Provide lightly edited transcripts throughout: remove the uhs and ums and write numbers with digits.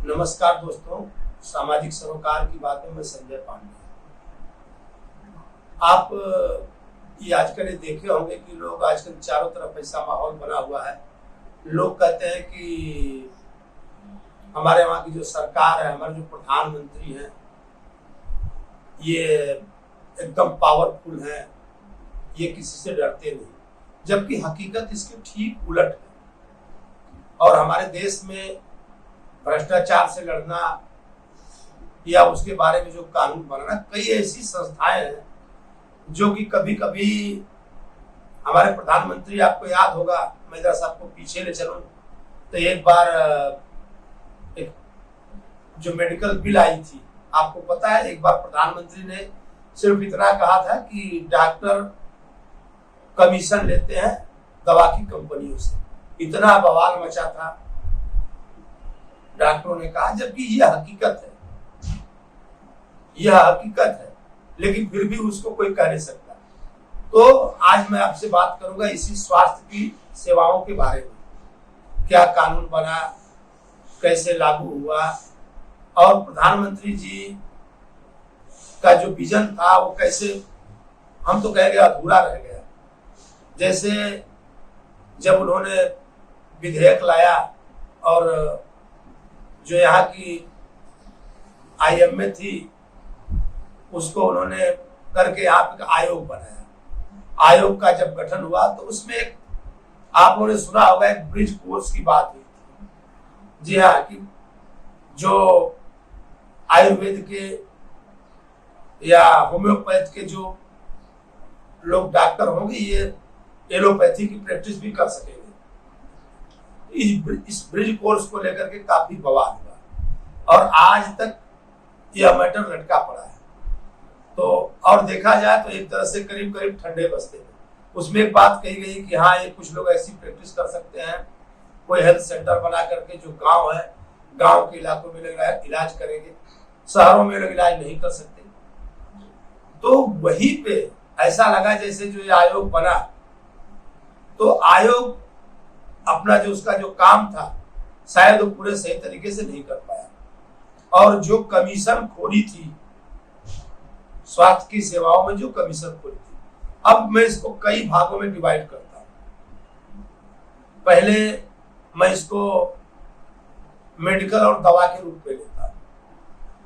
नमस्कार दोस्तों, सामाजिक सरोकार की बातें में संजय पांडे। आप ये आजकल देखे होंगे कि लोग आजकल चारों तरफ ऐसा माहौल बना हुआ है। लोग कहते हैं कि हमारे वहाँ की जो सरकार है, हमारे जो प्रधानमंत्री हैं, ये एकदम पावरफुल हैं, ये किसी से डरते नहीं, जबकि हकीकत इसकी ठीक उलट है। और हमारे देश में भ्रष्टाचार से लड़ना या उसके बारे में जो कानून बनाना, कई ऐसी संस्थाएं हैं जो कि कभी कभी हमारे प्रधानमंत्री, आपको याद होगा, मैं जरा सा आपको पीछे ले चलूं तो एक बार एक जो मेडिकल बिल आई थी, आपको पता है, एक बार प्रधानमंत्री ने सिर्फ इतना कहा था कि डॉक्टर कमीशन लेते हैं दवा की कंपनियों से। इतना बवाल मचा था, डॉक्टरों ने कहा, जबकि यह हकीकत है, यह हकीकत है, लेकिन फिर भी उसको कोई कह नहीं सकता। तो आज मैं आपसे बात करूंगा इसी स्वास्थ्य की सेवाओं के बारे में। क्या कानून बना, कैसे लागू हुआ, और प्रधानमंत्री जी का जो विजन था वो कैसे, हम तो कह गए, अधूरा रह गया। जैसे जब उन्होंने विधेयक लाया और जो यहाँ की आईएमए थी उसको उन्होंने करके यहाँ पे आयोग बनाया। आयोग का जब गठन हुआ तो उसमें एक, आप लोगों ने सुना होगा, एक ब्रिज कोर्स की बात हुई थी। जी हाँ, कि जो आयुर्वेद के या होम्योपैथ के जो लोग डॉक्टर होंगे, ये एलोपैथी की प्रैक्टिस भी कर सकेंगे। इस ब्रिज कोर्स को लेकर के काफी बवाल हुआ और आज तक यह मैटर लटका पड़ा है। तो और देखा जाए तो एक तरह से करीब करीब ठंडे बस्ते में उसमें एक बात कही गई कि हाँ, ये कुछ लोग ऐसी प्रैक्टिस कर सकते हैं, कोई हेल्थ सेंटर बना करके जो गांव है, गांव के इलाकों में लोग इलाज करेंगे, शहरों में लोग इलाज नहीं कर सकते। तो वहीं पे ऐसा लगा जैसे जो ये आयोग बना, तो आयोग अपना जो उसका जो काम था शायद वो पूरे सही तरीके से नहीं कर पाया। और जो कमीशन खोरी थी स्वास्थ्य की सेवाओं में, जो कमीशन खोरी थी, अब मैं इसको कई भागों में डिवाइड करता हूं। पहले मैं इसको मेडिकल और दवा के रूप में लेता हूं,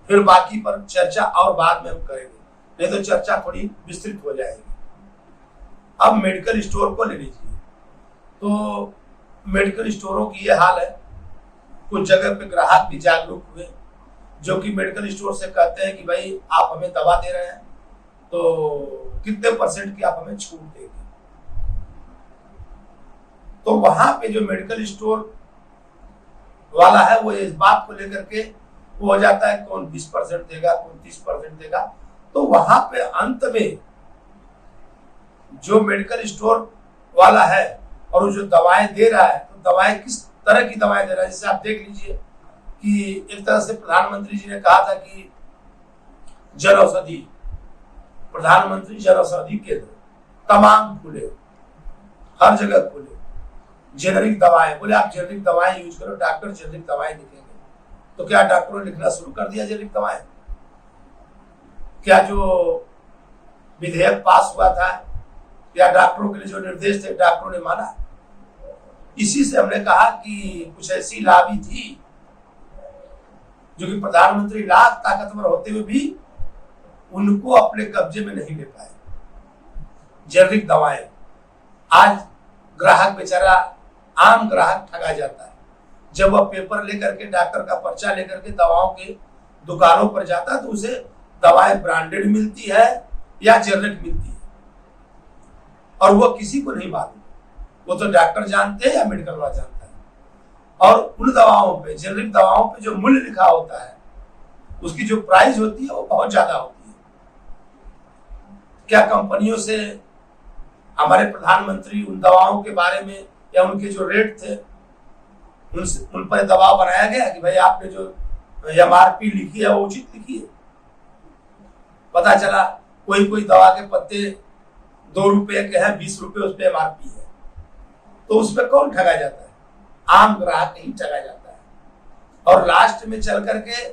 फिर बाकी पर चर्चा और बाद में हम करेंगे, नहीं तो चर्चा थोड़ी विस्तृत हो जाएगी। अब मेडिकल स्टोर को ले लीजिए, तो मेडिकल स्टोरों की यह हाल है, कुछ जगह पे ग्राहक भी जागरूक हुए, जो कि मेडिकल स्टोर से कहते हैं कि भाई आप हमें दवा दे रहे हैं तो कितने % की आप हमें छूट देंगे। तो वहां पे जो मेडिकल स्टोर वाला है वो इस बात को लेकर के वो हो जाता है, कौन 20% देगा, कौन 30% देगा। तो वहां पे अंत में जो मेडिकल स्टोर वाला है और वो जो दवाएं दे रहा है, तो दवाएं किस तरह की दवाएं दे रहा है, जैसे आप देख लीजिए कि एक तरह से प्रधानमंत्री जी ने कहा था कि जन औषधि, प्रधानमंत्री जन औषधि केंद्र तमाम खुले, हर जगह खुले, जेनरिक दवाएं, बोले आप जेनरिक दवाएं यूज करो, डॉक्टर जेनरिक दवाएं लिखेंगे। तो क्या डॉक्टरों ने लिखना शुरू कर दिया जेनरिक दवाएं? क्या जो विधेयक पास हुआ था या डॉक्टरों के लिए जो निर्देश थे, डॉक्टरों ने माना? इसी से हमने कहा कि कुछ ऐसी लाभी थी जो कि प्रधानमंत्री लाख ताकतवर होते हुए भी उनको अपने कब्जे में नहीं ले पाए। जेनरिक दवाएं, आज ग्राहक बेचारा, आम ग्राहक ठगा जाता है। जब वह पेपर लेकर के, डॉक्टर का पर्चा लेकर के दवाओं के दुकानों पर जाता है तो उसे दवाएं ब्रांडेड मिलती है या जेनरिक मिलती है, और वो किसी को नहीं मालूम। वो तो डॉक्टर जानते हैं या मेडिकल वाला जानता है। और उन दवाओं पे, जेनरिक दवाओं पे जो मूल्य लिखा होता है, उसकी जो प्राइस होती है वो बहुत ज्यादा होती है। क्या कंपनियों से हमारे प्रधानमंत्री उन दवाओं के बारे में या उनके जो रेट थे उन पर दबाव बनाया गया कि भाई आपने जो MRP लिखी है वो उचित लिखी है? पता चला कोई दवा के पत्ते 2 रुपए के हैं, 20 रुपए उस पर MRP है। तो उसमें कौन ठगा जाता है? आम ग्राहक ही ठगा जाता है। और लास्ट में चल करके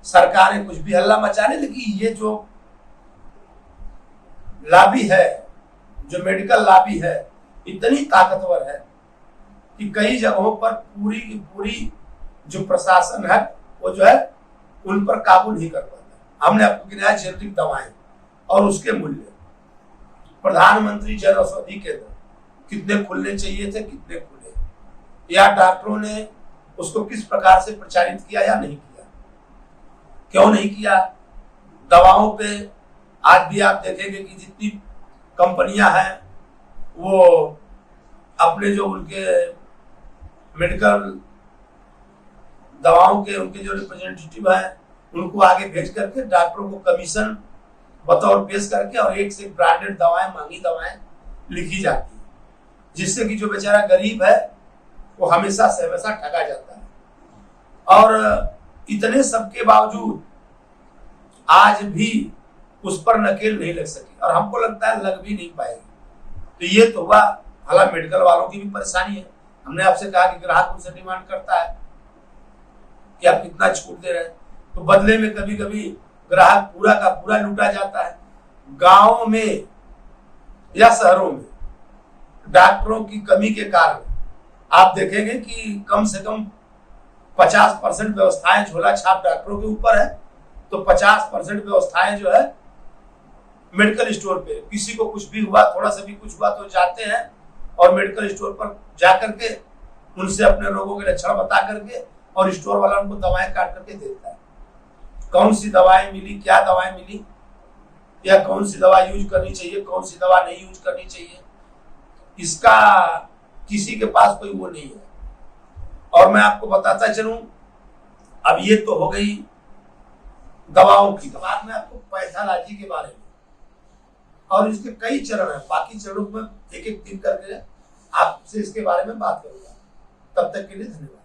सरकारें कुछ भी हल्ला मचाने लगी। ये जो लॉबी है, जो मेडिकल लॉबी है, इतनी ताकतवर है कि कई जगहों पर पूरी की पूरी जो प्रशासन है वो जो है उन पर काबू नहीं कर पाता। हमने आपको गिनाया जेनेरिक दवाएं और उसके मूल्य, प्रधानमंत्री जन औषधि केंद्र कितने खुलने चाहिए थे, कितने खुले, या डॉक्टरों ने उसको किस प्रकार से प्रचारित किया या नहीं किया, क्यों नहीं किया। दवाओं पे आज भी आप देखेंगे कि जितनी कंपनियां हैं वो अपने जो उनके मेडिकल दवाओं के उनके जो रिप्रेजेंटेटिव हैं उनको आगे भेज करके डॉक्टरों को कमीशन बतौर पेश करके और एक से ब्रांडेड दवाएं, महंगी दवाएं लिखी जाती है, जिससे कि जो बेचारा गरीब है वो हमेशा से हमेशा ठगा जाता है। और इतने सबके बावजूद आज भी उस पर नकेल नहीं लग सकी और हमको लगता है लग भी नहीं पाएगी। तो ये तो हुआ, हालांकि मेडिकल वालों की भी परेशानी है। हमने आपसे कहा कि ग्राहक उनसे डिमांड करता है कि आप कितना छूट दे रहे हैं, तो बदले में कभी कभी ग्राहक पूरा का पूरा लूटा जाता है। गांवों में या शहरों में डॉक्टरों की कमी के कारण आप देखेंगे कि कम से कम 50% व्यवस्थाएं झोला छाप डॉक्टरों के ऊपर है, तो 50% व्यवस्थाएं जो है मेडिकल स्टोर पे। किसी को कुछ भी हुआ, थोड़ा सा भी कुछ हुआ तो जाते हैं और मेडिकल स्टोर पर जाकर के उनसे अपने रोगों के लक्षण बता करके और स्टोर वाला उनको दवाएं काट करके देता है। कौन सी दवाएं मिली, क्या दवाएं मिली, या कौन सी दवा यूज करनी चाहिए, कौन सी दवा नहीं यूज करनी चाहिए, इसका किसी के पास कोई वो नहीं है। और मैं आपको बताता चलूं, अब ये तो हो गई दवाओं की बात, में आपको पैथोलॉजी के बारे में, और इसके कई चरण हैं, बाकी चरणों में एक एक दिन करके आपसे इसके बारे में बात करूंगा। तब तक के लिए धन्यवाद।